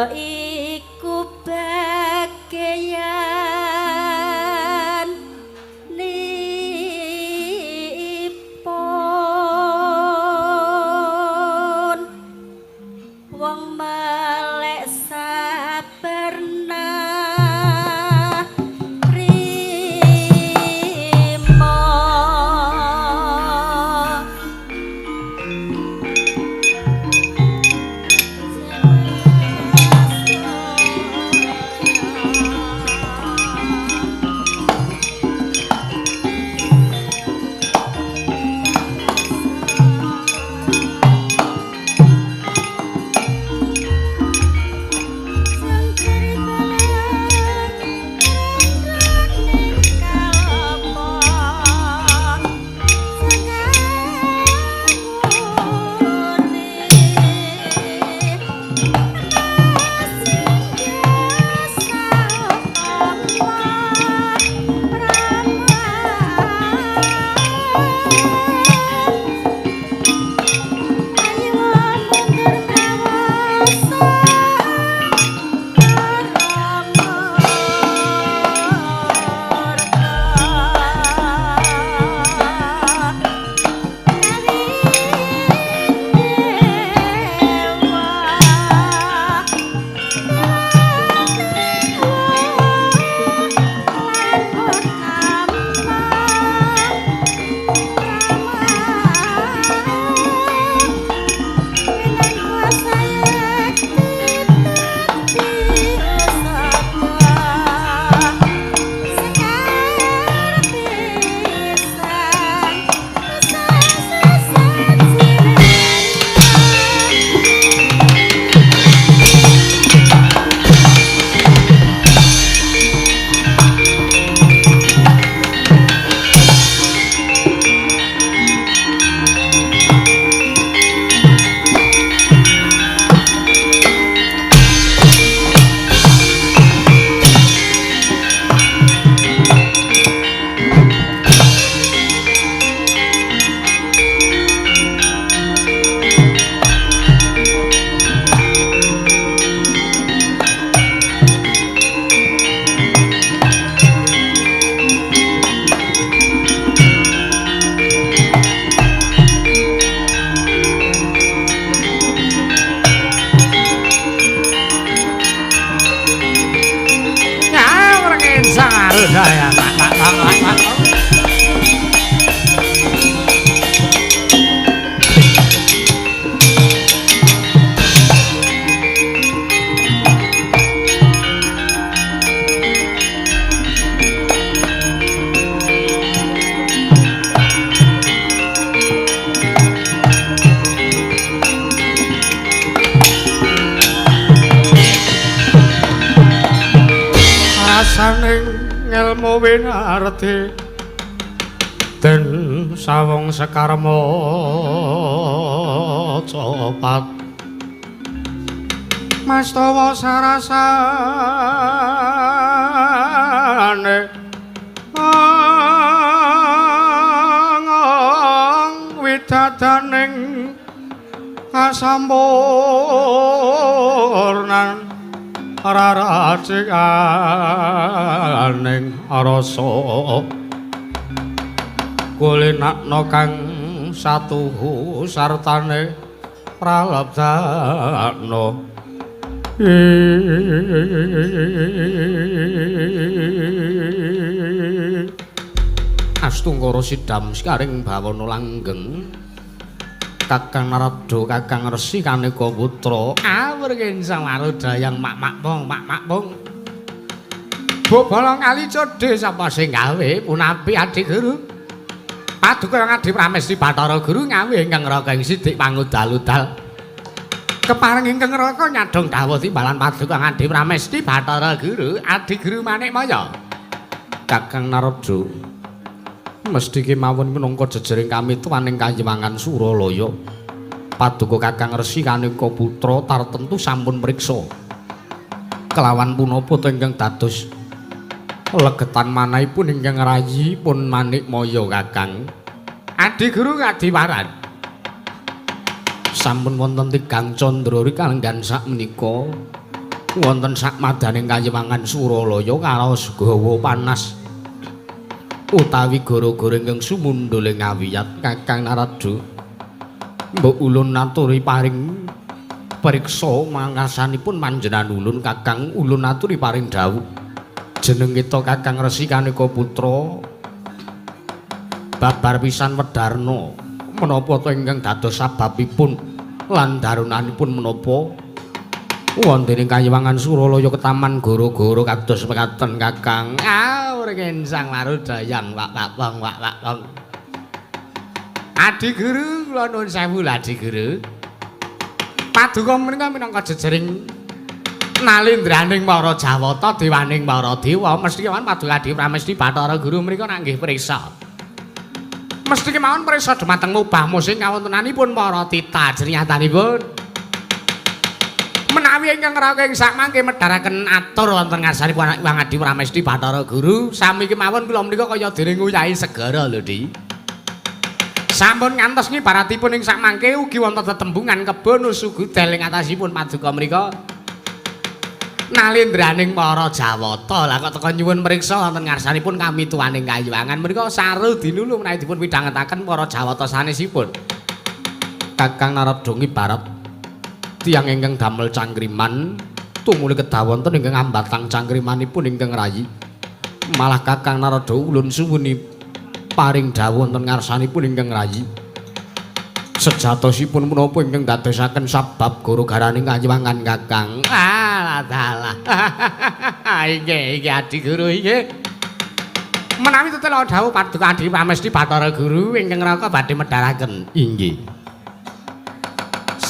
ya iku bagéyan nipun wong melek sabarna rimo rasaning ngelmu winarti den sawong sekarma copat mastawa sarasane ngong widadaning kasampurnan raracikaning rasa kulinakna kang satuhu sartane pralebdana Astungkara sidam sikaring bawana langgeng Kakang Narada Kakang Resi Kaneka Putra awurgen samarudayang mak pong Bobolong kali codhe sapa sing gawe punapi Adik Guru Paduka Ngadi Pramesti Bathara Guru ngawi ingkang raka ing sidik pangudal-udal kepareng ingkang raka nyadong dawuh timbalan Paduka Ngadi Pramesti Bathara Guru Adik Guru Manikmaya Kakang Narada mesti kemawon minangka jejering kami tuwaning Kanjewangan Suralaya Paduka Kakang Resi Kaneka Putra tartentu sampun mriksa kelawan punapa ingkang dados legetan manahipun ingkang rayi pun Manikmaya Kakang Adi Guru Kadiwaran sampun wonten 3 candra rikanggan sakmenika wonten sak madaning Kayiwangan Suralaya karaos gawa panas utawi gara-gara ingkang sumundul ing ngawiyat Kakang Narada mbok ulun naturi paring priksa mangasanipun panjenengan ulun Kakang ulun naturi paring dawuh jeneng kita Kakang Resi Kanika Putra babar pisan Wedarna menapa to ingkang dados sababipun lan darunanipun menapa wonten ing Kayiwangan Suralaya ketaman gara-gara kados mekaten Kakang. Ring sang marudayang wak wong. Adi Guru kula nuwun sewu Adi Guru. Paduka menika minangka jejering nalindraning para Jawata dewaning para dewa mesti kemawon Paduka Adi Pramesti Bathara Guru menika nanggih priksa. Mesti kemawon priksa dhumateng mubah musing kawontenanipun para tita jernyatanipun. Menawi ingkang raka ing sak mangke medharaken atur wonten ngarsanipun Wang Adi Pramesti Bathara Guru, sami kemawon kula menika kaya dene nguyahi segara lho, Di. Sampun ngantos ngibaratipun ing sak mangke ugi wonten tetembungan kebon usugudel ing atasipun paduka menika. Nalindraning para Jawata, lah kok teka nyuwun mriksa wonten ngarsanipun kami tuwaning Kayiwangan menika saru dinulu menawi dipun midhangetaken para Jawata sanesipun. Kakang Narada ngibarat tiyang ingkang damel cangkriman tumuli kedah wonten ingkang ambatang cangkrimanipun ingkang rayi malah Kakang Narada ulun suwuni paring dawuh wonten ngarsanipun ingkang rayi sejatosipun menapa ingkang dadosaken sabab gara-garaning Kayiwangan Kakang dalah iki Adi Guru iki menawi tetela dawuh Paduka Adi Pramesti Bathara Guru ingkang raka badhe medharaken inggih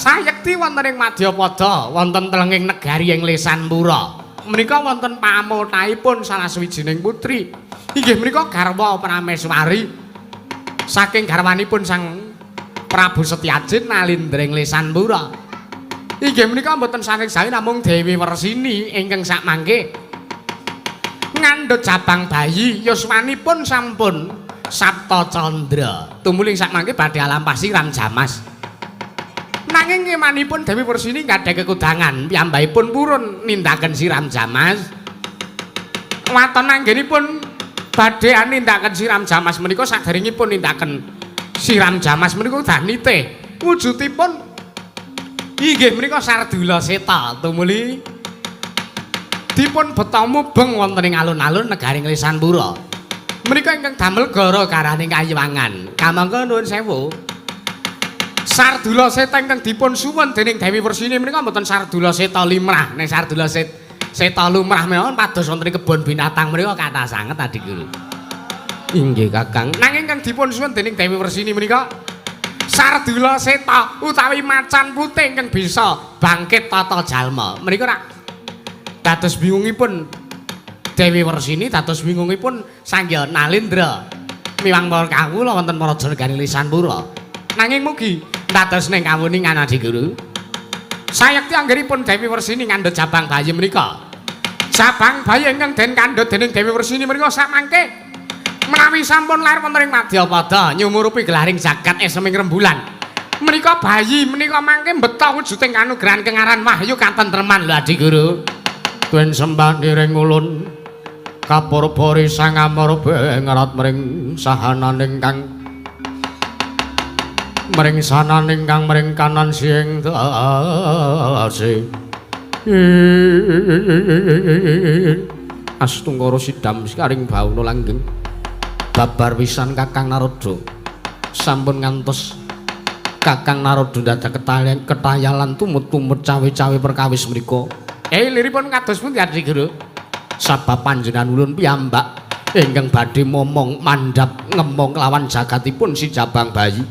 sayekti wonten ing Madyapada wonten telenging negari ing Lesanpura menika wonten pamothaipun salah sawijining putri inggih menika garwa Prameswari saking garwanipun Sang Prabu Setyajin nalindring Lesanpura inggih menika mboten saking sawi namung Dewi Wersini ingkang sakmangke ngandhut jabang bayi yuswanipun sampun Sapta Candra tumuli sakmangke badhe alampah siram jamas. Nanging ngemanipun Dewi Wersini gadhah kekudangan piyambakipun purun nindaken siram jamas. Waton anggenipun badhe nindaken siram jamas menika saderengipun nindaken siram jamas menika danite wujudipun inggih menika Sardula Seta tumuli dipun beta mubeng wonten ing alun-alun negaring Lesanpura. Menika ingkang damel gara-garaning Kayiwangan. Kamangka nuwun sewu. Sardula Seta ingkang dipun suwun dening Dewi Wersini menika mboten Sardula Seta limrah, nek Sardula Seta lumrah mawon pados wonten ing kebon binatang menika kathah sanget Adi Guru. Inggih Kakang. Nanging ingkang dipun suwun dening Dewi Wersini menika Sardula Seta utawi macan putih ingkang bisa bangkit tata jalma. Menika rak dados bingungipun Dewi Wersini, dados bingungipun Sangya Nalindra miwang para kawula wonten Praja Negari Lesanpura. Nanging mugi dados ning kawuningan Adi Guru. Sayekti anggenipun Dewi Wersini ngandhut jabang bayi menika. Jabang bayi ingkang den kandhut dening Dewi Wersini menika samangke menawi sampun lair wonten ing Madyapada nyumurupi gelaring jagat eseming rembulan. Menika bayi menika mangke mbeta wujuding kanugrahan kengaran wahyu katentreman lho Adi Guru. Tuwin sembah niring ulun kapurpuri sang amarba ngerat mring sahananing kang mring sananing kang mring kanan sing dase Astungkara sidam sikaring bauna langgeng babar wisan Kakang Narada sampun ngantos Kakang Narada dadak ketayalan tumut-tumut cawe-cawe perkawis menika. Liripun kados pundi Adi Guru? Sabab panjenengan ulun piyambak ingkang badhe momong mandhap ngemong lawan jagatipun si jabang bayi.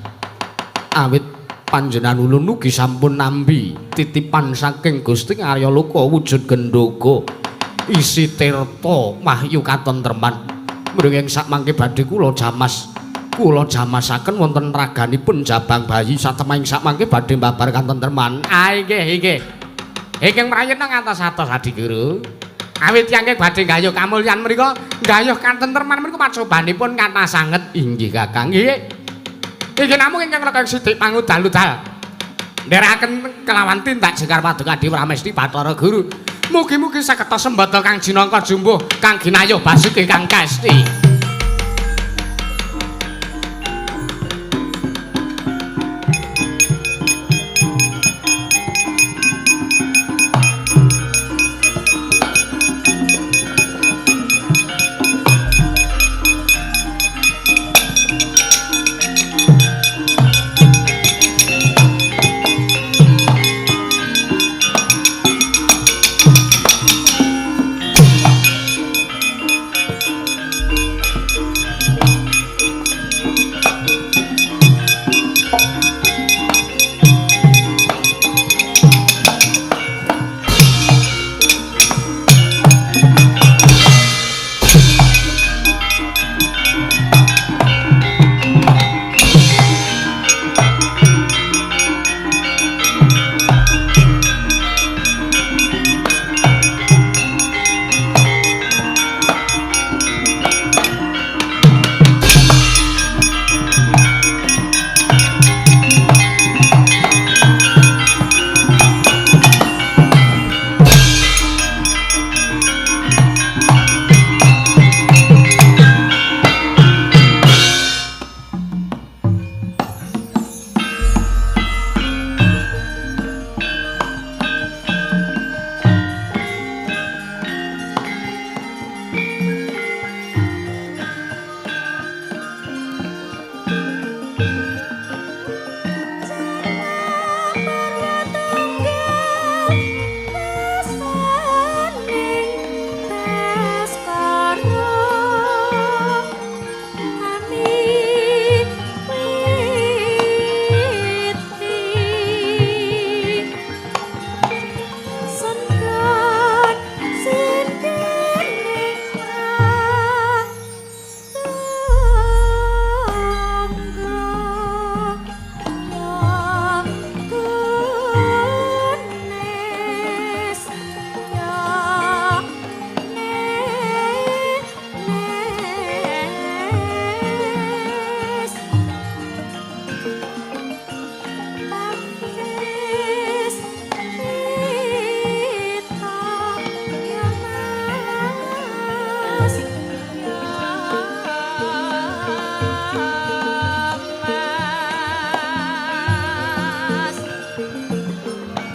Awit panjenengan ulun ugi sampun nambi titipan saking Gusti Arya Loka wujud gendhoga isi tirta wahyu katentreman. Mrenging sakmangke badhe kula jamasaken wonten raganipun jabang bayi satemahing sakmangke badhe mbabar katentreman. Inggih. Ingkang prayitna ngantos-atos Adi Guru. Awit tiyang badhe gayuh kamulyan mriku, gayuh katentreman mriku pacobanipun kathah sanget. Inggih Kakang. Nggih. Inggih namung ingkang lekeng sithik pangudal-udal. Ndherekaken kelawan tindak jengkar Paduka Adi Pramesti Bathara Guru. Mugi-mugi saketa sembada kang jinangka jumbuh kang ginayuh Basuki kang Kesti.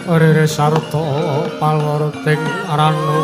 Rere sarta palwarting ranu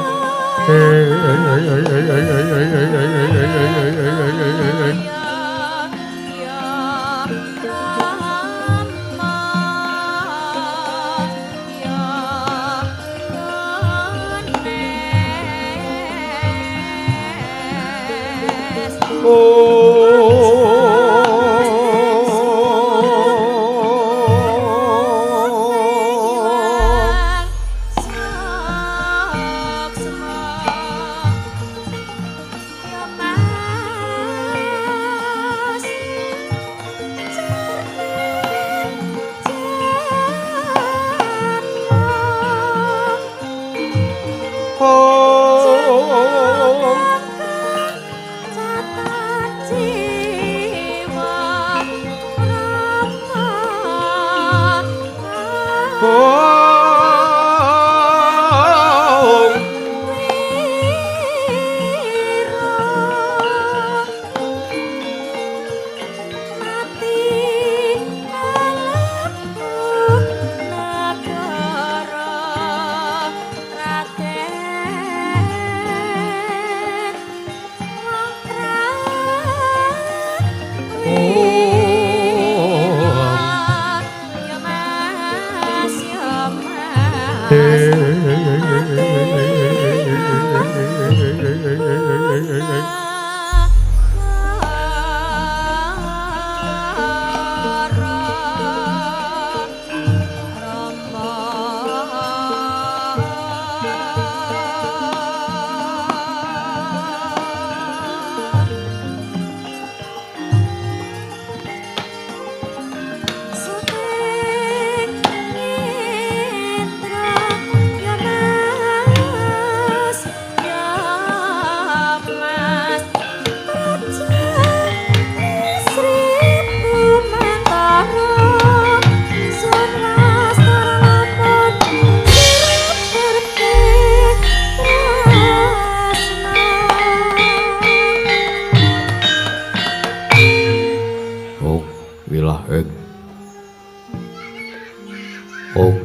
Om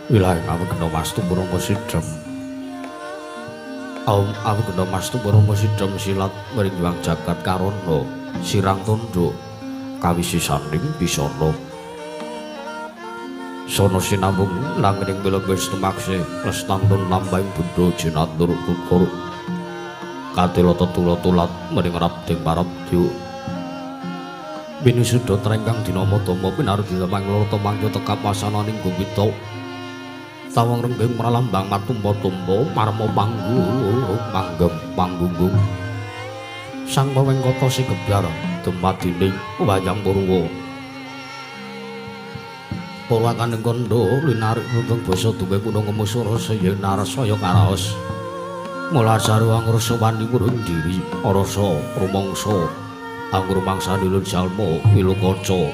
wilayah Awigena Mastu Purama Sidhem. Om Awigena Mastu Purama Sidhem silat mringwang jagat karana sirang tandha kawisisaning bisana. Sono sinambung langering wilebes tumakse lestantun lambahing Buddha jinatur tutur katila tetula-tulat mring rabding parabdya. Binisuda trengkang dinama-dama pinardi tamang mangya tekap wasananing gumita. Tawang renggeng pralambang matumpa-tumpa marma panggu manggem panggunggung. Sang Pawengkata Sigebyar dumadining wayang Purwa. Purwakaning kandha linarik nutung basa duwe punung ngemusara saya narasaya karaos. Mula sarwa ngrasa wani ngurundiri rasa rumangsa anggur mangsa nilun jalma wilu kaca.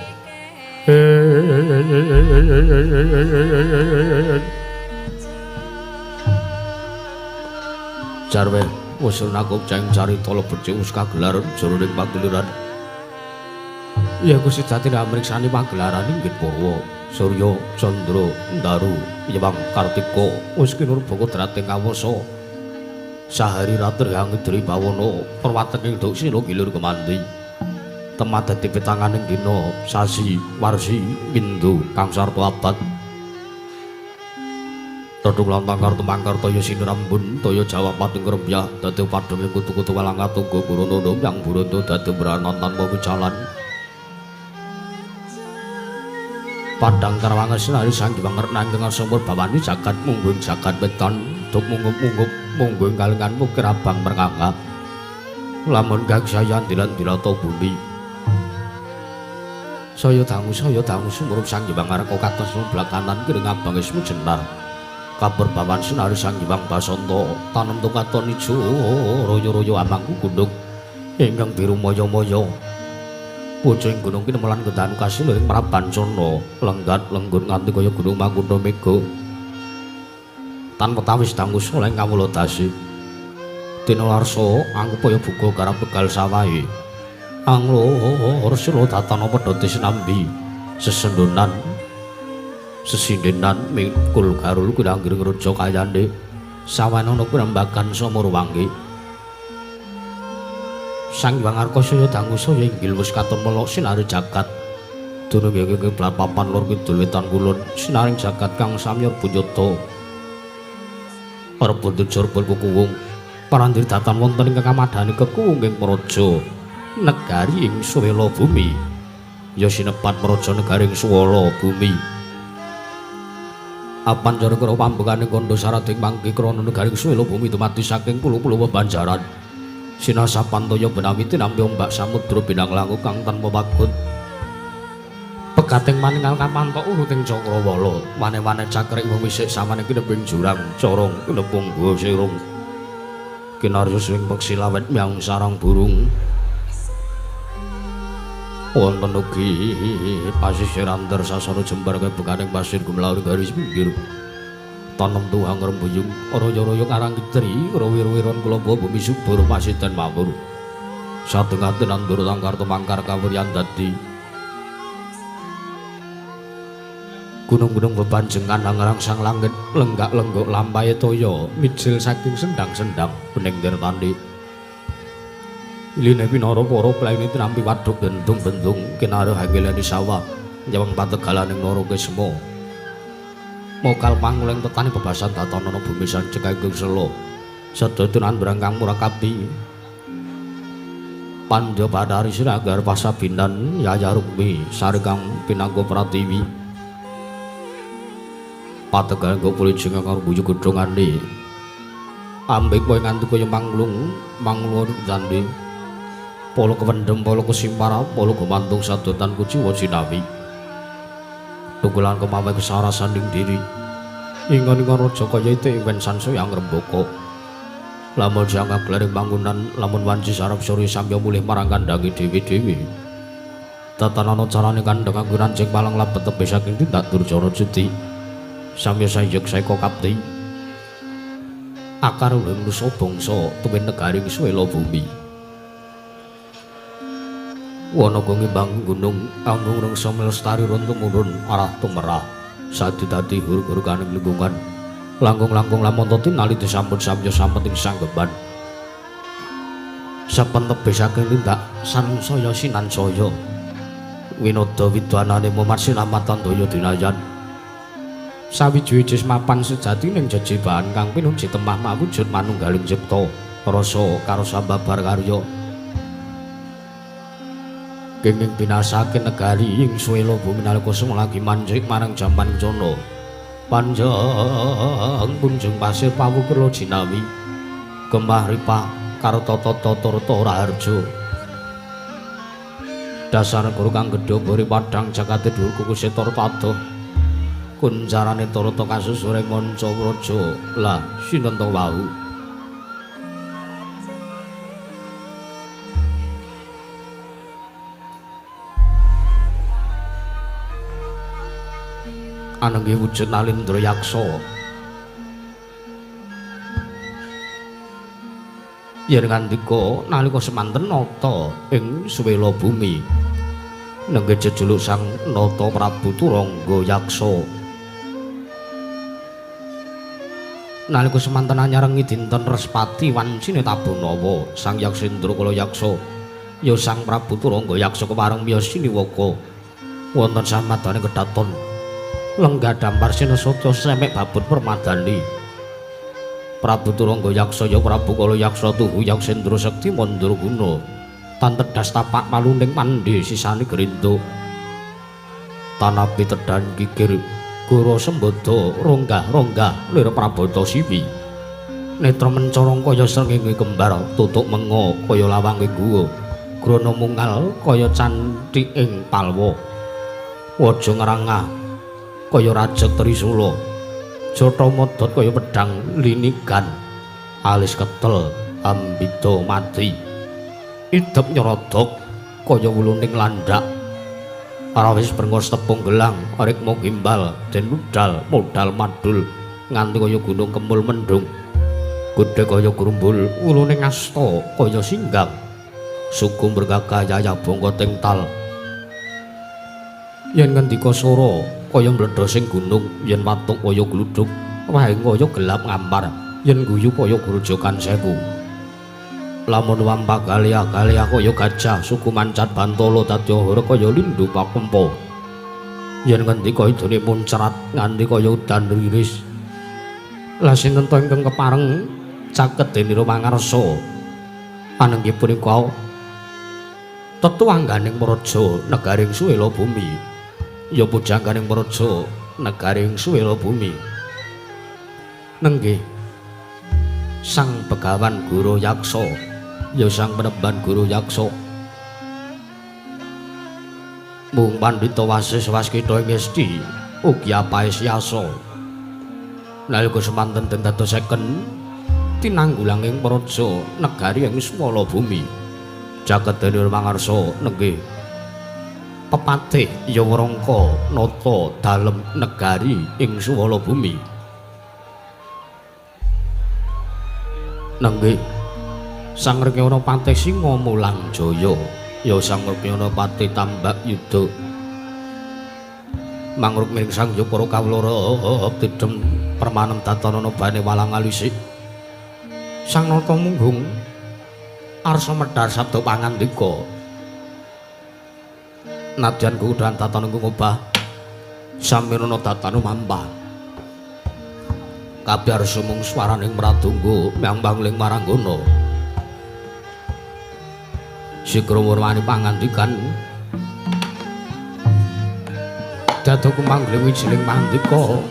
Jarwe usul nakuk cang carita lebet wis kagelar jroning pageliran. Ya Gusti Jati amriksani pagelaran inggih Purwa, Surya, Candra, Daru, Yewang Kartika wis kinurba kodrating kawasa. Sahari ratri angidri bawana perwatening doksina gilur kemandi. Temat dadi petanganing dina sasi warsi windu kang sarta abad. Todhong lantang kartu mangkar toya sinirambun toya Jawa pating krembyah dadi padhang kutu-kutu walang katungga kurana yang burana dadi branan tanpa wicalan. Padang Karawanges sinari sang Hyang Renanging sumur bawani jagat mungguing jagat wetan duk munggup-munggup mungguing kalingan mukir abang merkangkap. Lamun gagsayan dilan-dilata bumi. Saya dangu sumurup sang Hyang Arka katos blakanan kiring abang ismu jenar. Kabur bawan sinari sang Hyang Basanta tanem tukaton ijo royo-royo amangku gundhuk ingkang biru moyo-moyo. Pucing gunung kinemelan kendanu kasiling marabancana lenggat lenggun nganti kaya gunung Mangkuda Mega. Tanpa tawis dangu soleh kawula dasi. Dina larsa angupaya buka garap begal sawahe. Anglor sira datana pedhoti sinambi sesendonan sesindenan mingkul garul kudanggiring raja kayane sawanana pirembagan samurwangi. Sang Hyang Arkasaya dangu saya inggil wis katon melok sinari jagat dunung ing papan lor kidul wetan kulon sinaring jagat kang samyor bunyata rebut jurbul kukuwung parandir datan wonten ing kamadhani kekuwung ing praja negari ing Suwela Bumi ya sinepat praja negari ing Suwala Bumi. Apan jare karo pambenganing kandha sarating mangke krana negari Suwela Bumi dumati saking pulo-pulo bebanjaran. Sinasa pantaya benawi tinampi ombak samudra binang langu kang tanpa pakut. Pegating maninggal kapantok uruting Cakrawala, mane-mane cakrik wong wisik samane kineping jurang corong kinepung guwa sirung. Kinarya swing peksi lawet miang sarang burung. Wonten ugi pasisir antar sasana jembar kebeganing pasir gumlaur garis pinggir. Tanem tuhang rembuyung raya-raya karang kitri rawir-wiron kula bumi subur pasiten mawur sadengaten andur tangkar temangkar kawuryan dadi gunung-gunung bebanjengan ngrangsang langit lenggak-lenggok lampahe toya mijil saking sendang-sendang bening tirtani iline pinara para plaine tinampi wadhuk bentung-bentung kinarya hanggelani sawah nyawang pategalaning nara kesma. Mokal panguling tetani bebasan datanana bumi sanceng kagem selo sedotunan brangkang murakabi pandya badari siragar pasabinan yayarukmi sarikang pinangga pratiwi pategal nggo pulijing karo buyu gedhongane ambek kowe nganti kaya manglung dandi polo kewendhem polo kesimpara polo gumantung sadotan kuciwa sinawi. Tukulan kemawe kesarasaning diri ingon-ingon raja kaya iten sansaya ngrembaka lamun jangkap glaring bangunan lamun wanci sarep suri samya mulih marang kandhange dewi-dewi tatanana carane kandhang kanggo rancing palang labet tebe saking tindak durjana juti samya sayek saeka kapti akar uling nusa bangsa tuwin negari Suwela Bumi. Wana gongi bang gunung anggung rengsa melestari ron tumurun arah tumerah sadidati hur-hur kaning lingkungan langkung-langkung lamun tinali disambut samya sampeting sanggeban saben tebih saking tindak sansaya sinansaya winoda widwanane mumat sinamatan daya dinayan sawiji-wiji mapan sejatining jejebahan kang pinuji temah mawujud manunggaling cipta rasa karo sambabar karya kenging binasake negari ing suwela bumi nalika semulagi manjing marang jaman jana panjang kunjung pasir pawukur jinawi kembah ripah karo tata-tata raharja dasar guru kang gedhe bori padhang jagate dhuwur kuku setor tadoh kunjarane tarata kasusuring manca praja lah sinenta wau anangge wujud Nalindra Yaksa yen ngandika nalika semanten nata ing suwela bumi nengge jejuluk Sang Nata Prabu Turangga Yaksa nalika semanten anyarengi dinten Respati wancine Tabunawa Sang Yaksendra kala Yaksa ya Sang Prabu Turangga Yaksa kepareng miyos siniwaka wonten samadane kedaton lenggah dampar sinasatya semek babut permadani Prabu Turangga Yaksa ya Prabu kala Yaksa tuhu Yaksendra sekti mandraguna tantedas tapak maluning mandhe sisane grinda tanapi tedan kikir goro sembada ronggah-ronggah lir prabata siwi netra mencorong kaya srengenge kembar tutuk menga kaya lawange guwa grana mungal kaya canthik ing palwa waja ngrangah kaya rajek trisula jatha modot kaya pedhang linigan alis ketel ambita mati idep nyerodok kaya wuluning landhak arawis brengos tepung gelang rikma gimbal den modal madul nganti kaya gunung kemul mendung gedhe kaya grumbul wuluning asta kaya singgang suku bergagah yaya bangka tingtal yen ngendika swara kaya mledhosing gunung yen watuk kaya gluduk wahing kaya gelap ngampar yen guyu kaya grojokan sewu lamun wampak galia kaya gajah suku mancat bantala dadi hara kaya lindu pakempa yen ngendika idune muncrat nganti kaya udan riris la sinten to ingkang kepareng caket denira mangarsa anenggih punika tetuangganing praja negaring suwela bumi ya pujangganing praja negaring suwela bumi nenggih Sang Begawan Guru Yaksa ya Sang Peneban Guru Yaksa mung pandhita wasis waskita ing esti ugi apaesyasa nalika semanten den dadosaken tinanggulanging praja negari ing swala bumi jagat denir mangarsa nenggih pepatih ya wrangka nata dalem negari ing swala bumi nenggih Sang Rekyana Patih Singa Mulang Jaya ya Sang Rekyana Patih Tambak Yuda mangruk miring Sang Para Kawula tidhem permanem datanana bane walang alisik Sang Nata munggung arsa medhar sabda pangandika nadyan kudahan tatana ngubah samirana tatana mampah kabar sumung swaraning mradungga mbang-bangling maranggana Sikrawurwani pangandikan dada kumangling wijining pandika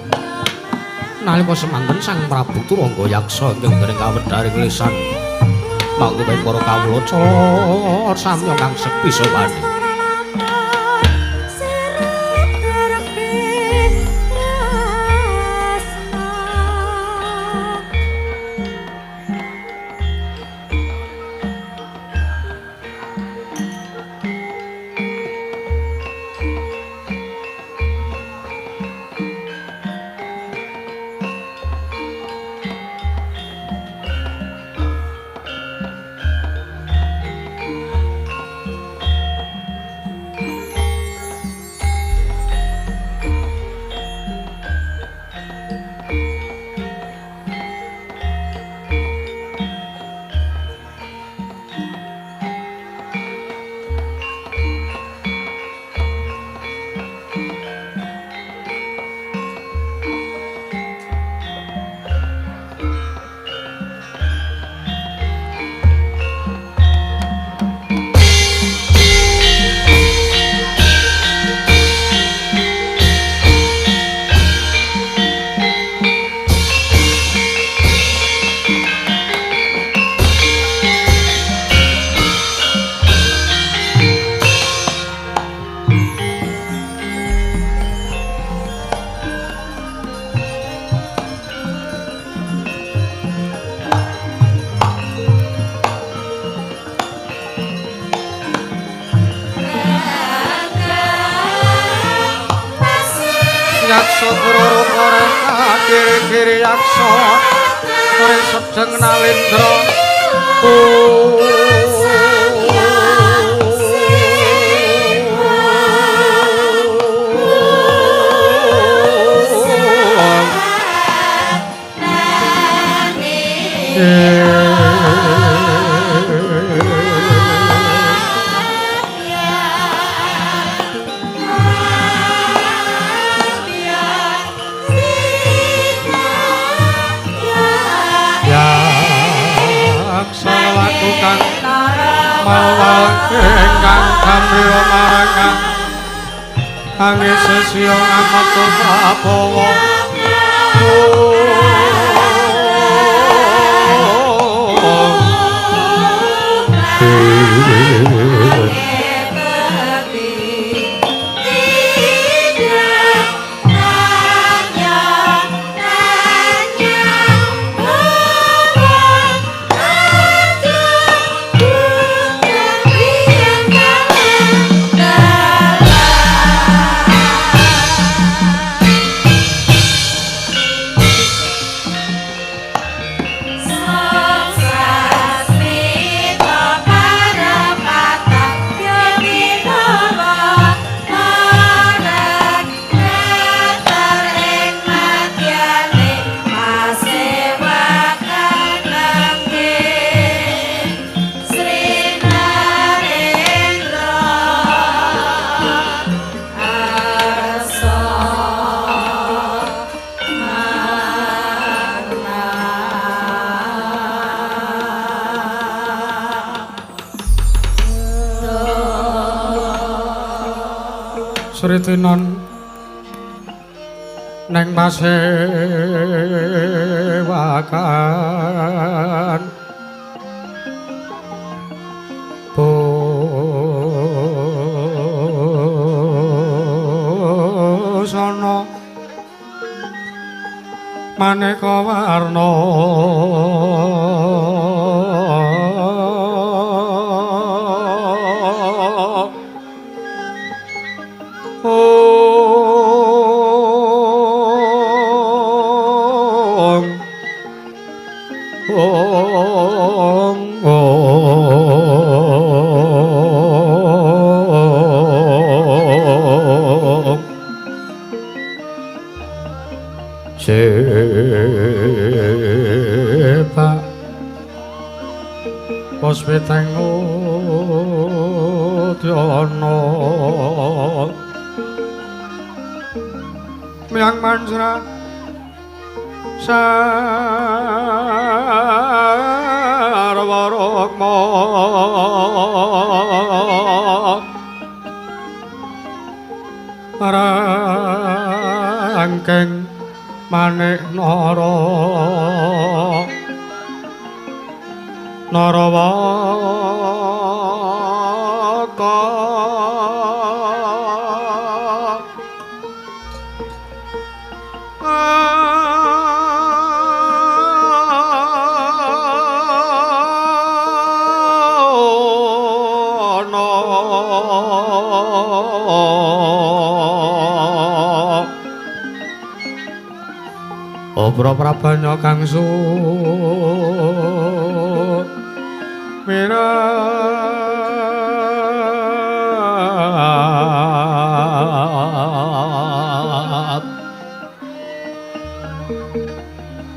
nalika semanten Sang Prabu Turangga Yaksa ingkang dereng kawedharing lisan mangkuben para kawula cara samya kang sepi sowane yaksa guru koreka kiri-kiri yaksa ora sedeng nalendra ingkang gambira marangan angis sesio amata prabawa Sritinon neng pasewakan busana maneka warna Pak Puspiteng Udyana Myang Manjra Sarwa Rukma Rangkeng Manik Narawata Obra prabanya kang sumirat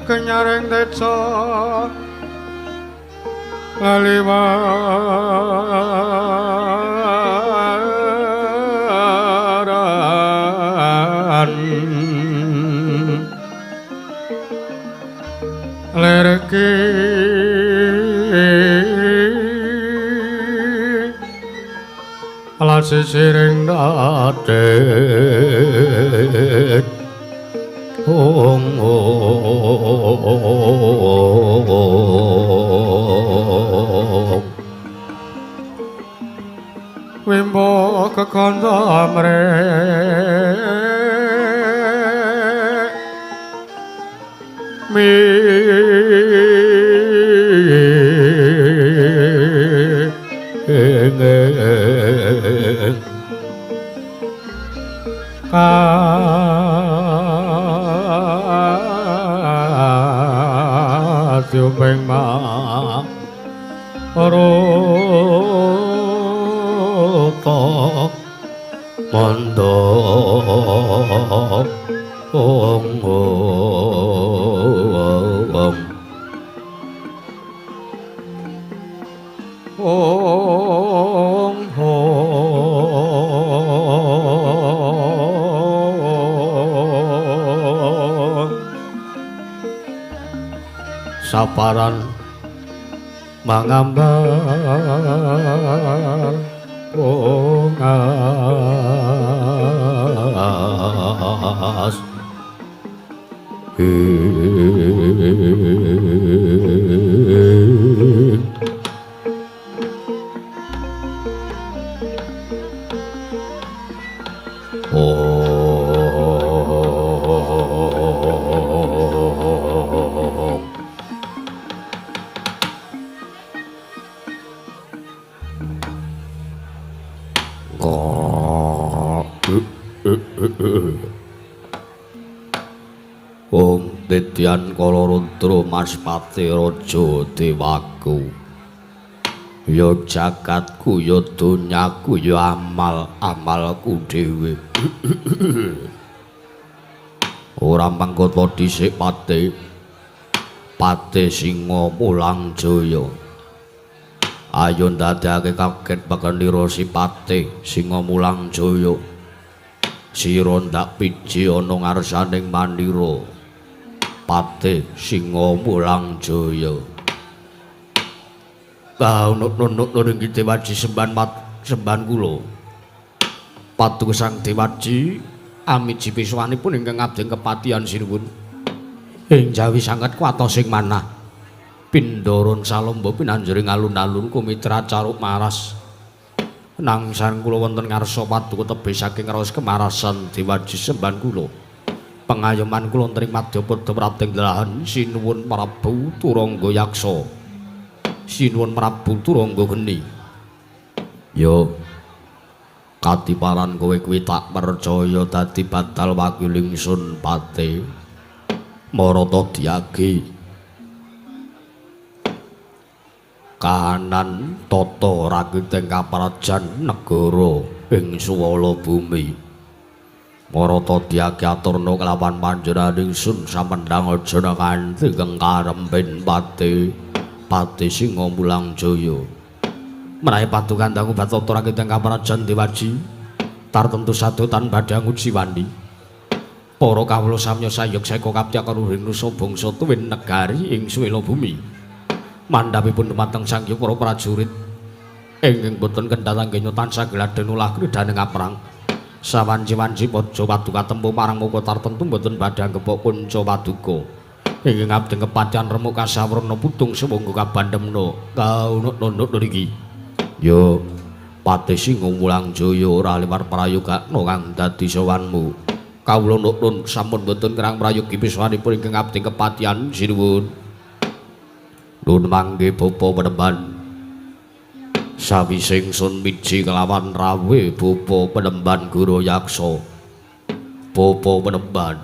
kenyaring deca laliwaran lerki alat sisiring dadet wimbo kekanda amrek mi ka lumeng marata manda ong saparan mangambar pongas Om Titian Kalorudra Maspati Raja Dewaku ya jagatku ya donyaku ya amalku dhewe ora mangkota dhisik pate Singa Mulang Jaya ayo ndadekake kaget bakanira sipate Singa Mulang Jaya sira ndak piji ana ngarsaning mandira Pate Singa Mulang Jaya nunuk ring Dewaji semban kula patuh Sang Dewaji amiji piswanipun ingkang abdi kepatihan sinuwun ing jawi sanget kuatosing manah Pindaron Salomba pinanjering alun-alun kumitra caruk maras nangsan kula wonten ngarsa paduka tebih saking raos kemarasan Dewaji semban kula pengayoman kula wonten ing Madyapada Prating Delahan sinuwun Prabu Turangga Yaksa sinuwun Prabu Turangga Geni yo katiparan kowe kuwi tak percaya dadi batal wakiling Sun Pate Marata Dyagi kahanan tata rakiting kaprajan negara ing Suwala Bumi Marata Dyagi aturna kelawan panjenenganing Sun samendhang aja kanthi kengkarempin Pati Singa Mulang Jaya menawi padukan dangu batata rakiting kaprajan Dewaji tartemtu sadotan badhe nguji wani para kawula samya sayog seka kaptya karuhing nusa bangsa tuwin negari ing Suwala Bumi mandhapipun dumateng sangya para prajurit ingkang boten kendhat anggenya tansah gladhen ulah kridaning kaprang sawanci-wanci paja paduka tempuh marang muka tartemtu boten badhe anggepok kunca paduka ingkang abdi kepatihan remuk kasawarna putung sewangga kabandhemna kaunuk-unuk niki yo Pati Singa Mulang Jaya ora liwat prayogakna kang dadi sowanmu kawula nuwun sampun boten kirang prayogi piswanipun ingkang abdi kepatihan sinuwun nun mangke bapa penemban sawising sun miji kelawan rawe bapa penemban Guru Yaksa bapa penemban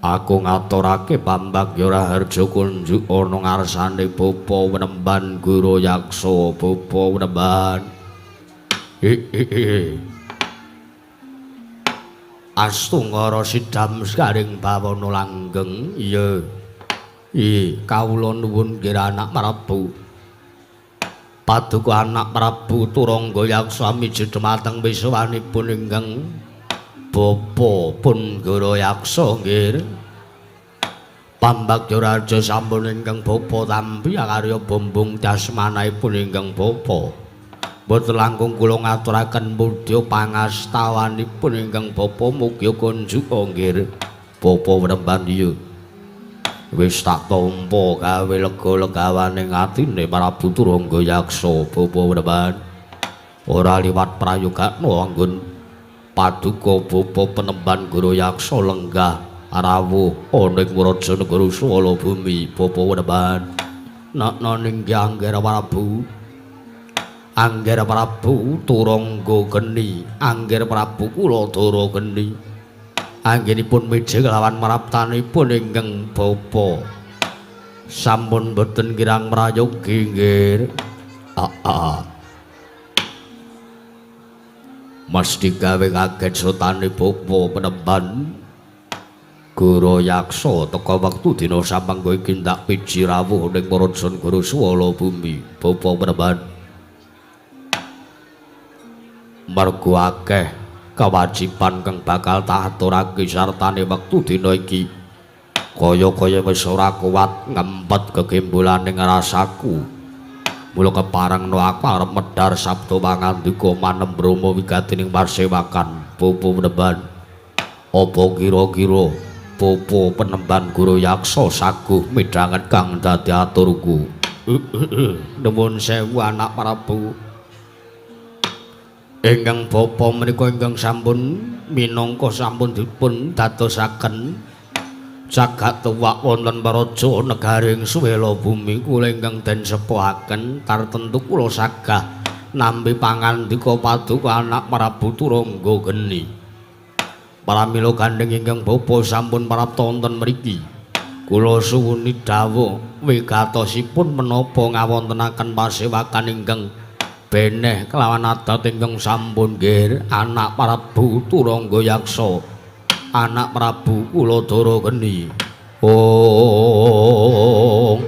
aku ngaturake pambagya harja kunjuk ana ngarsane bapa penemban Guru Yaksa bapa penemban Astungara sidam saring bawana langgeng iya kawula nuwun kira anak Prabu paduka anak Prabu Turangga Yaksa miji dhumateng wiswanipun ingkang Bapa pun Guru Yaksa nggih pambagya raja sampun ingkang bapa tampi karya bombong dasmanahipun ingkang bapa boten langkung kula ngaturaken mudya pangastawanipun ingkang bapa mugi kunjuk nggih bapa penemban iya wis tak tampa gawe lega-legawaning atine Prabu Turangga Yaksa bapa penemban ora liwat prayogakna anggon paduka bapa penemban Guru Yaksa lenggah rawuh ana ing Rajanegara Suwala Bumi bapa penemban nakna ninggi Angger Prabu Turangga Geni Angger Prabu Kuladara Geni anggenipun meja kelawan maraptanipun ingkang bapa sampun boten kirang prayogi nggih. Mesti gawe kaget sotane bapa penemban Guru Yaksa teka wektu dina samangga iki ndak piji rawuh ning Parajan Guru Swala Bumi bapa penemban marga akeh kewajiban kang bakal tak aturake sartane wektu dina iki kaya-kaya wis ora kuat ngempet kegimbulaning rasaku. Mula keparengno aku arep medhar sabda pangandika manem Brahma wigatining pasewakan Bapa Penemban. Apa kira-kira Bapa Penemban Guru Yaksa saguh midhanget kang dadi aturku? Nuwun sewu anak Prabu. Ingkang Bapa menika ingkang sampun minangka sampun dipun dadosaken jagat tuwak wonten Paraja negaring Swela Bumi kula ingkang den sepuhaken tartentu kula sagah nampi pangandika paduka anak Prabu Turangga Geni. Pramila gandeng ingkang bapa sampun prapta wonten mriki. Kula suwuni dawuh wigatosipun menapa ngawontenaken pasewakan ingkang beneh kelawan adat ingkang sampun nggih anak Prabu Turangga Yaksa. Anak Prabu Kuladara Geni. Ong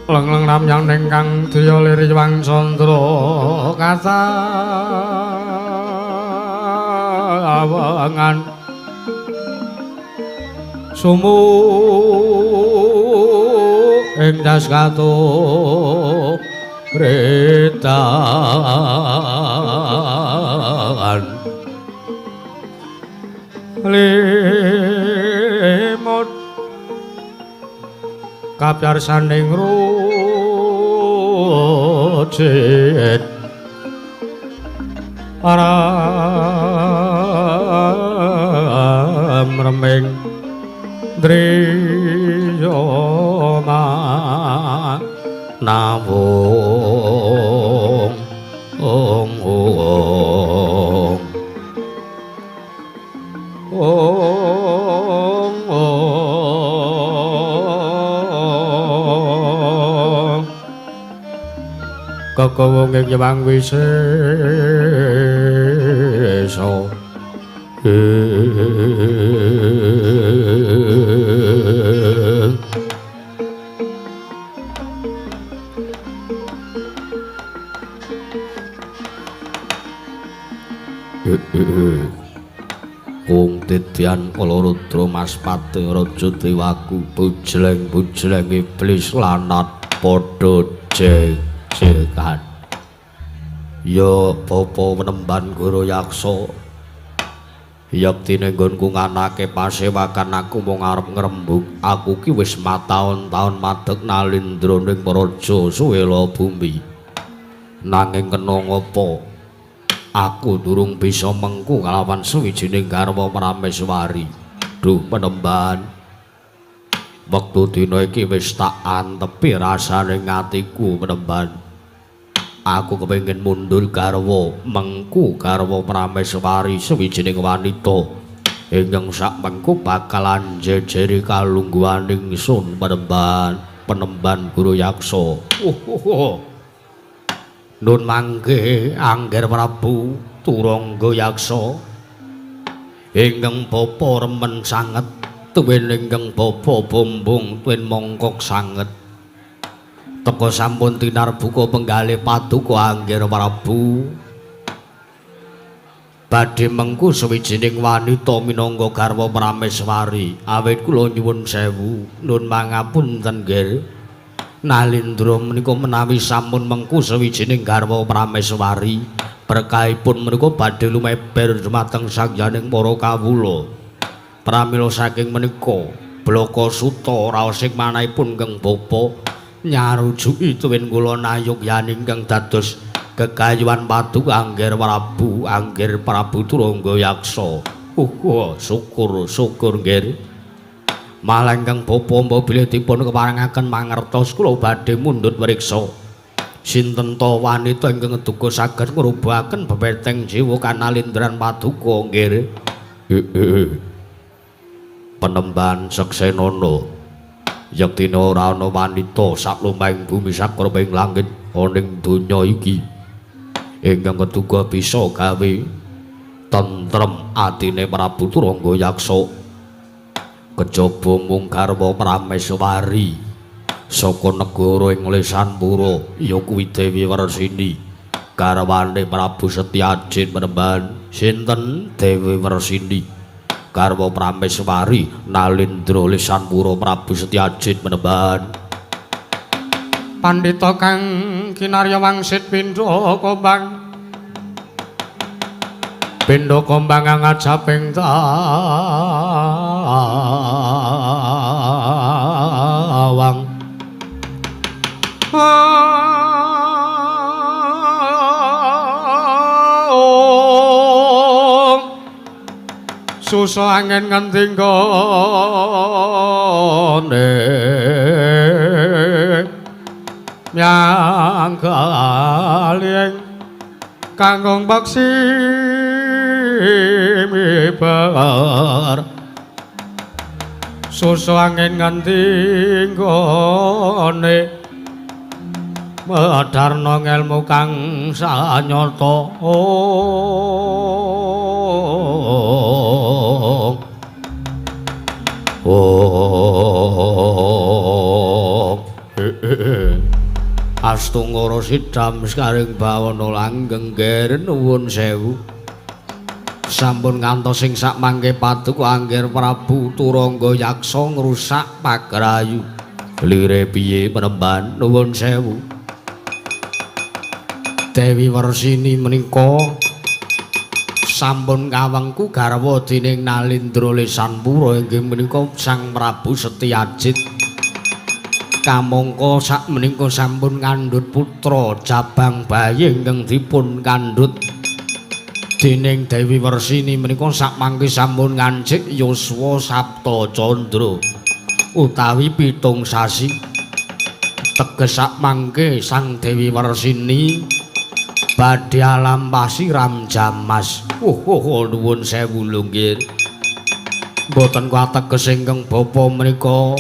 leng-leng ramyang ingkang driya liriwang candra kasawangan sumu ing daskato retan limut kapyarsaning rojit aram remeng driya nawung kakawa ing Hyang Wisesa Wong Titian Kala Rudra Maspati Raja Dewaku bujleng-bujleng iblis lanat padha jejegan. Ya Bapa Penemban Guru Yaksa, yektine nggonku nganake pasewakan aku mung arep ngrembug. Aku ki wis mataun-taun madeg nalindra ning Praja Swela Bumi. Nanging kena ngopo? Aku durung bisa mengku kalawan suwijining garwa Prameswari. Duh Penemban, wektu dina iki wis tak antepi rasane atiku Penemban. Aku kepengin mundur garwa mengku garwa Prameswari suwijining wanita ingkang sak mengku bakalan jejeri kalungguhaning ingsun Penemban. Penemban Guru Yaksa. Nun mangke Angger Prabu Turangga Yaksa ingkang bapa remen sanget tuwin ingkang bapa bombong tuwin mongkok sanget teka sampun tinarbuka penggalih paduka Angger Prabu badhe mengku sawijining wanita minangka garwa Prameswari. Awit kula nyuwun sewu nun mangapunten nggih Nalindra menika menawi sampun mengku sawijining garwa Prameswari berkahipun menika badhe lumeber dumateng sangyaning para kawula. Pramila saking menika Blaka Suta raos ing manahipun kang bapa nyarujuki tuwin kula nayogyaning ingkang dados kekayuhan paduka Angger Prabu Turangga Yaksa. Syukur nggih. Malah ingkang bapa bilih dipun keparengaken mangertos kula badhe mundhut mriksa sinten ta wanita ingkang duka saged ngrubahaken bebeteng jiwa kanalindran paduka nggih. Penemban Seksenono yektine ora ana wanita saklumahing bumi sakroping langit ana ing donya iki ingkang ketuga bisa gawe tentrem atine Prabu Turangga Yaksa kejaba mung garwa Prameswari saka negara ing Lesanpura ya kuwi Dewi Wersini garwane Prabu Setyajin Penemban sinten Dewi Wersini garwa Prameswari Nalindra Lesanpura Prabu Setyajin Penemban Pandhita kang kinarya wangsit pindha kombang pindha kombang ngajaping tawang suso angin ngenting kone nyang kaleng kanggung baksi mibar susu angin ngenting kone medarno ngelmu kang sanyata Astungara sidam sekaring bawana langgeng ger nuwun sewu sampun ngantos sing sak mangke paduka angger Prabu Turangga Yaksa ngrusak pagrayu lire piye Penemban nuwun sewu Dewi Wersini menika sampun kawengku garwa dening Nalindra Lesanpura inggih menika Sang Prabu Setyajit kamangka sak menika sampun ngandhut putra jabang bayi ingkang dipun kandhut dening Dewi Wersini menika sak mangke sampun ngancik yuswa Sapta Candra utawi 7 sasi teges sak mangke Sang Dewi Wersini badhe alampasi Ramjamas nuwun sewu nggih mboten kuateges ingkang bapa menika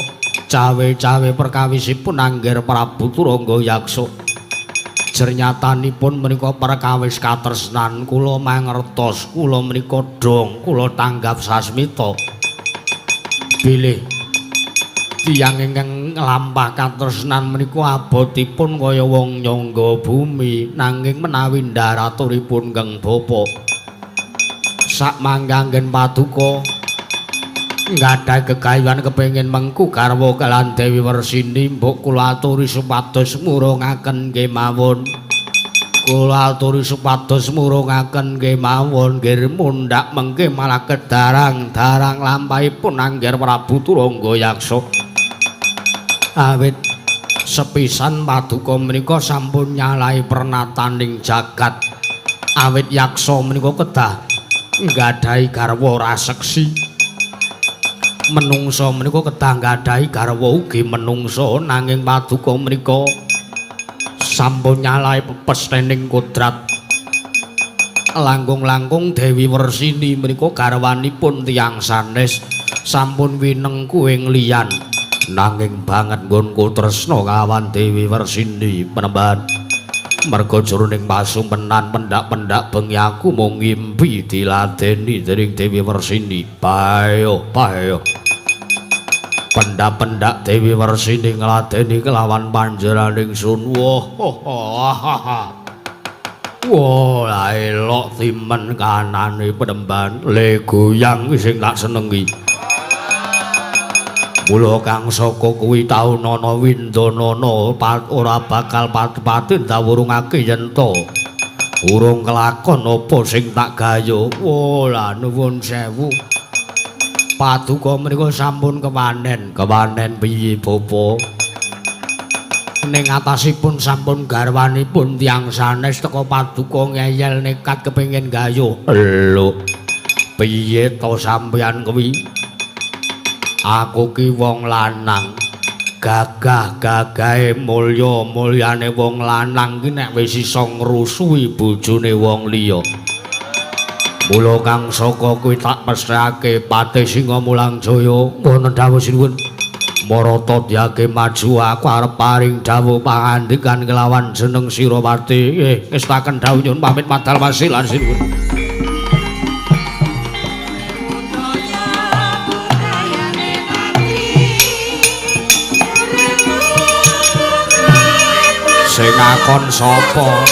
cawe-cawe perkawisipun angger Prabu Turangga Yaksa jernyatanipun menika perkawis katresnan kula mangertos kula menika dong kula tanggap sasmita bilih tiyang ingkang nglampah katresnan menika abotipun kaya wong nyangga bumi nanging menawi ndaraturipun kang bapa sak mangkanggen paduka nggadahi gegayuhan kepengin mengku garwa kelan Dewi Wersini mbok kula aturi supados murungaken kemawon kula aturi supados murungaken kemawon nggih mundhak mengke malah kedarang-darang lampahipun angger Prabu Turangga Yaksa awit sepisan paduka menika sampun nyalahi pernataning jagat awit Yaksa menika kedah nggadahi garwa raseksi menungso menika kedah nggadahi garwa ugi menungso nanging paduka menika sampun nyalahi pepes tening kodrat langkung-langkung Dewi Wersini menika garwanipun tiyang sanes sampun winengku ing liyan nanging banget nggonku tresna kawan Dewi Wersini Penemban merga jroning pasumpenan pendak-pendak bengi aku mung ngimpi diladeni dening Dewi Wersini payo pendak-pendak Dewi Wersini ngladeni kelawan panjeraning sun wah elok timen kanane Penemban le goyang sing tak senengi mula kang saka kuwi taun ana windanana ora bakal pati ndawurungake yen to urung kelakon apa sing tak gayo lah nuwun sewu paduka menika sampun kewanen piye bapa ning atasipun sampun garwanipun tiyang sanes teka paduka ngeyel nekat kepengin gayo lho piye to sampeyan kuwi aku ki wong lanang gagah-gagahe mulya-mulyane wong lanang ki nek wis iso ngrusui bojone wong liya Mula kang saka kuwi tak mesthekake Patih Singa Mulang Jaya wonten dawuh sinuwun. Marata diake maju aku arep paring dawuh pangandikan kelawan jeneng Sirawati. Ngestaken dawuh nyuwun pamit madal wasilan sinuwun. Sing ngakon sapa?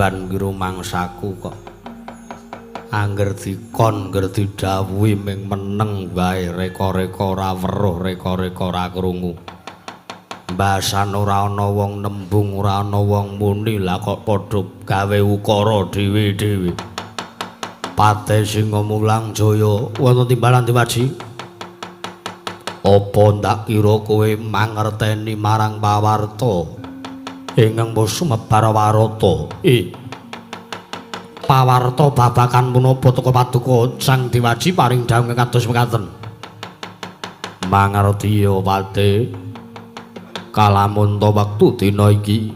Ban rumangsaku kok angger dikon ngger didhawuhi ming meneng wae reka-reka ora weruh reka-reka ora krungu basan ora ana wong nembung ora ana wong muni lah kok padha gawe ukara dhewe-dhewe Patih Singa Mulang Jaya wonten timbalan diwaji apa ndak kira kowe mangerteni marang pawarta ingkang sumebar warata pawarta babakan punapa teka paduka Sang Dewaji paring dawuh kados mekaten mangerti ya Patih kalamun ta wektu dina iki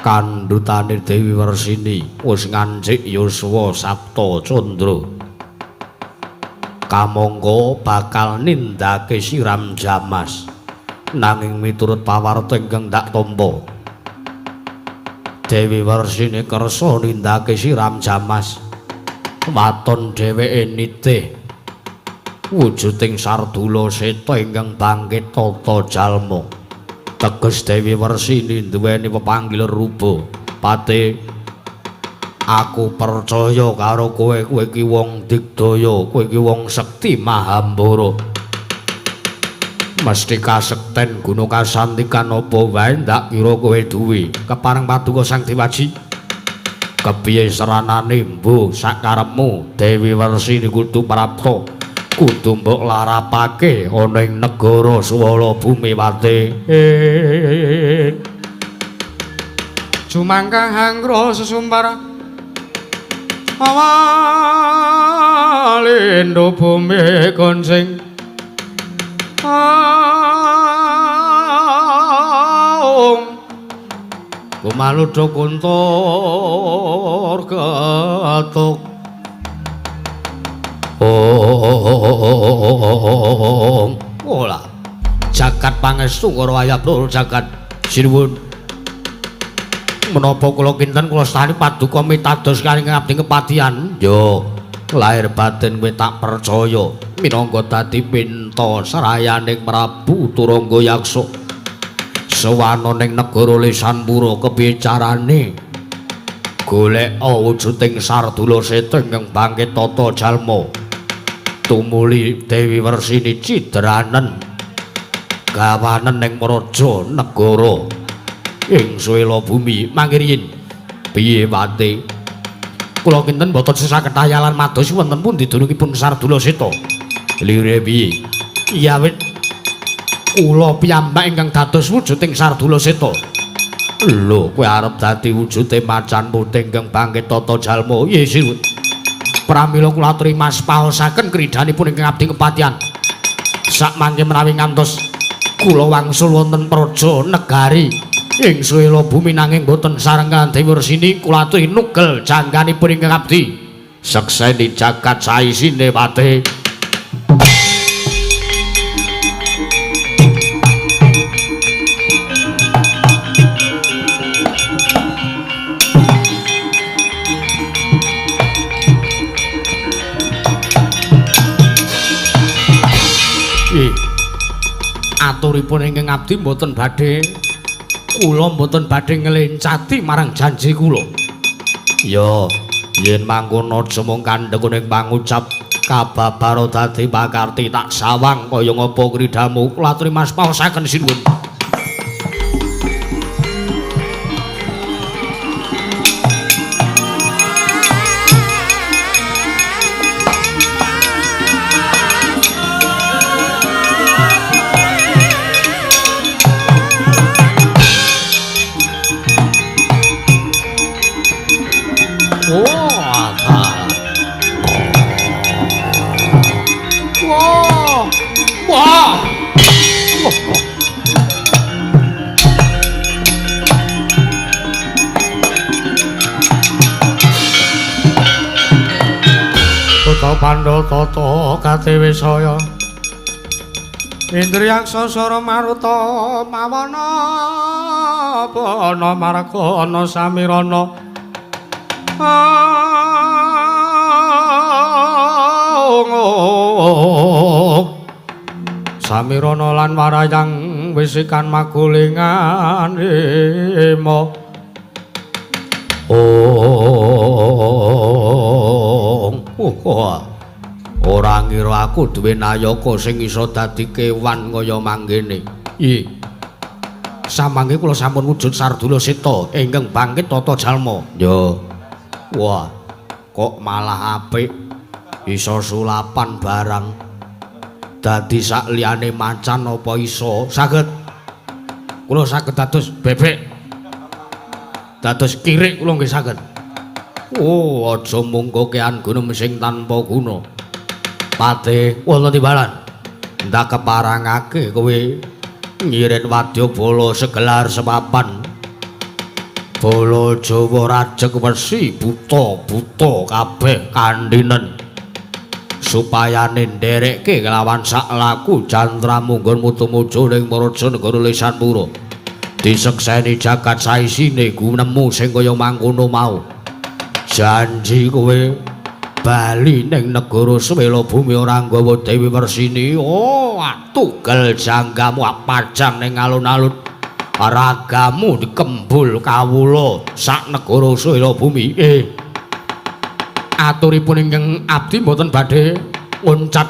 kandhutane Dewi Wersini wis ngancik yuswa Sabta Candra kamangka bakal nindakake siram jamas nanging miturut pawarta ingkang dak tampa Dewi Wersini kersa nindakake siram jamas waton dheweke nitih wujuding Sardula Seta ingkang bangkit tata jalma teges Dewi Wersini duweni pepanggil rupa Patih aku percaya karo kowe iki wong digdaya kowe iki wong sekti mahambara mesti kasekten guna kasantikan apa wae ndak kira kowe duwe kepareng paduka Sang Dewaji kepiye seranane mbuh sakarepmu Dewi Wersini kudu prapta kudu mbok larapake ana ing negara Swala Bumi Patih Jumangkah anggra sesumbar awalindo bumi konsing Kumaludha kuntur katuk ola jagat pangestu karo ayab lur jagat sinuwun menapa kula kinten kula stani paduka mitados karing ngabdi kepatihan yo lahir batin kowe tak percaya minangka dadi pinta serayaning Prabu Turangga Yaksa sawana ning negara Lisanpura kepiye carane golek wujuding Sardula Seta ingkang bangkit tata jalma tumuli Dewi Wersini cidranen gawanen ning praja negara ing Swala Bumi mangkiriyin piye Patih kula kinten boten sesaged ayalan mados wonten pundi dunungipun Sardula Seta lire piye iya wit kula piyambak ingkang dados wujuding Sardula Seta lho kowe arep dadi wujude macan putih ingkang bangkit tata jalma iya sinuwun pramila kula aturi mas paosaken kridhanipun ingkang abdi kepatihan sak mangke menawi ngantos kula wangsul wonten praja negari ing suwela bumi nanging boten sareng kanthi Wersini kula aturi nugel jangganipun ingkang abdi sekseni jagat saisine pate. Aturipun ingkang abdi mboten badhe kula mboten badhe nglencati marang janji kula. Ya, yen mangkono aja mung kandheng pangucap kababaro dadi pakarti tak sawang kaya ngapa kridamu kula aturi mas paosaken sinuwun. Pandhata katewe saya Indriyak sasara maruta mawana bana margana samirana samirana lan warayang wisikan magulingan emo ora ngira aku duwe nayaka sing iso dadi kewan kaya mangkene. Iye. Samangke kula sampun wujud Sardula Seta ingkang bangkit tata jalma. Ya. Wah, kok malah apik iso sulapan barang. Dadi sak liyane macan apa iso saged kula saged dados bebek. Dados kirik kula nggih saged. Oh, aja mung kokean gunem sing tanpa guna. Pate wonten timbalan. Ndak keparangake kowe ngirit wadya bala segelar sepapan. Bala Jawa rajeg wesi buta-buta kabeh kandhinen. Supayane nderekke kelawan sak laku jantra munggon mutu-muju ning Maraja Negara Lisanpura. Disekseni jagat saisine gunemu sing kaya mangkono mau. Janji kowe bali ning negara Swela Bumi ora nggawa Dewi Wersini. Oh, tugel janggamu apajang ning alun-alun. Ragamu dikembul kawula sak negara Swela Bumi. Aturipun ingkang abdi mboten badhe ngoncat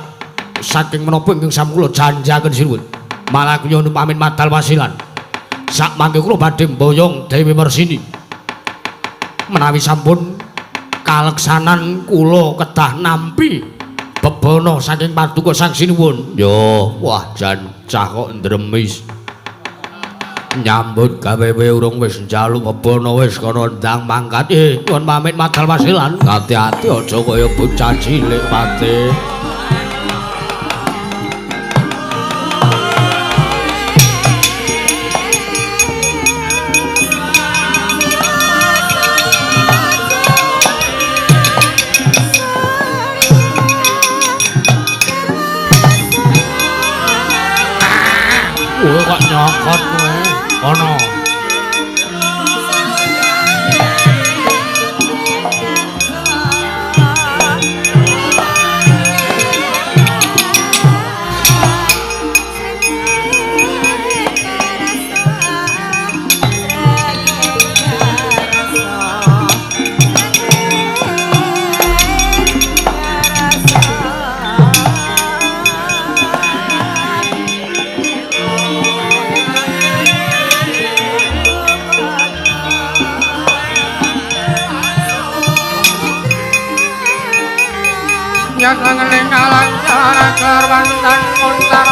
saking menapa ingkang sampun kula janjaken sinuwun. Malah kula pamit madal wasilan. Sak mangke kula badhe mboyong Dewi Wersini. Menawi sampun kaleksanan kula kedah nampi bebana saking paduka Sang Sinuwun. Yo, wah jan cah kok ndremis. Nyambut gawe urung wis njaluk bebana wis kana ndang mangkat. Nyuwun pamit madal wasilan. Hati-hati aja kaya bocah cilik pate. Kok nyokot kowe ana yang ngeling alang cara kerwantan kontar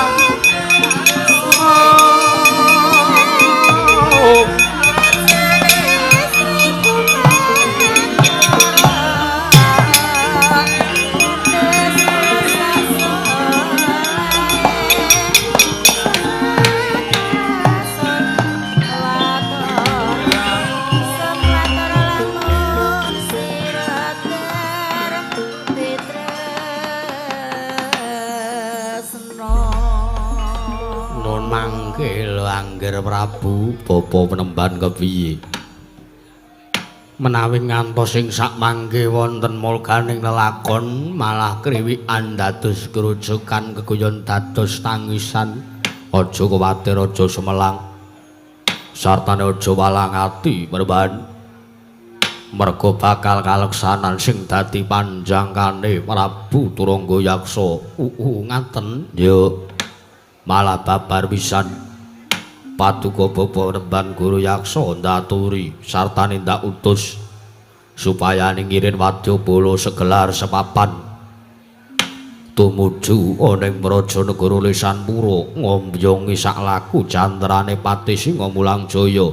Nger Prabu bapa penemban kepiye menawi ngantos ing sak mangke wonten mulganing lelakon malah kriwikan dados kerujukan keguyon dados tangisan aja kuwatir aja semelang sartane aja walang ati merban merga bakal kaleksanan sing dadi panjangkane Prabu Turangga Yaksa ngaten yo malah babar pisan Paduka Bapa Remban Guru Yaksa ndaturi sartane ndak utus supaya ngirin wadyabala segelar sepapan tumuju ana ing Prajanegara Lesanpura ngombyongi sak laku candrane Pati Singa Mulang Jaya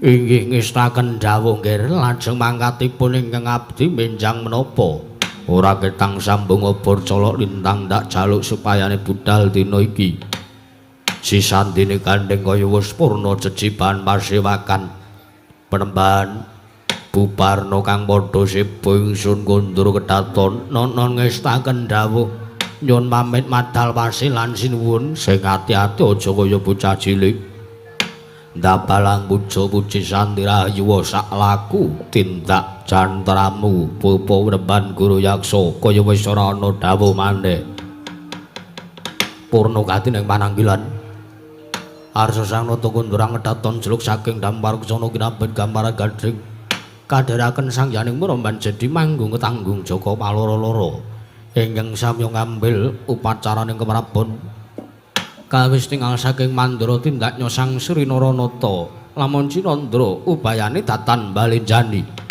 inggih ngestaken dawuh nggih lajeng mangkatipun ingkang abdi menjang menapa ora ketang sambung obor colok lintang ndak jaluk supayane budal dina iki sisandine kandheng kaya wis purna jejiban pasewakan penemban bubarna kang padha sibo ingsun kondur kedaton nonon ngestaken dawuh nyun pamit madal pasilan sinuwun sing ati-ati aja kaya bocah cilik ndapalang puja-puji sandirayu sak laku tindak jantramu Bapa Remban Guru Yaksa kaya wis ora ana dawuh maneh purna katining pananggilan Arsa sang nata kundurang kedaton jeluk saking dampar kusana kinabet gambar gading kadharaken sang yaning meromban jadi manggung ketanggung Jaka paloro-loro ingkang samya ngambil upacaraning keprabon kawis tinggal saking mandura tindak nyosang Sri Naranata lamun Cinandra ubayane datan balenjani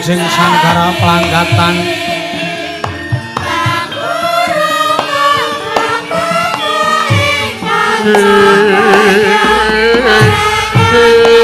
Mancing Sangkara Pelanggatan Hey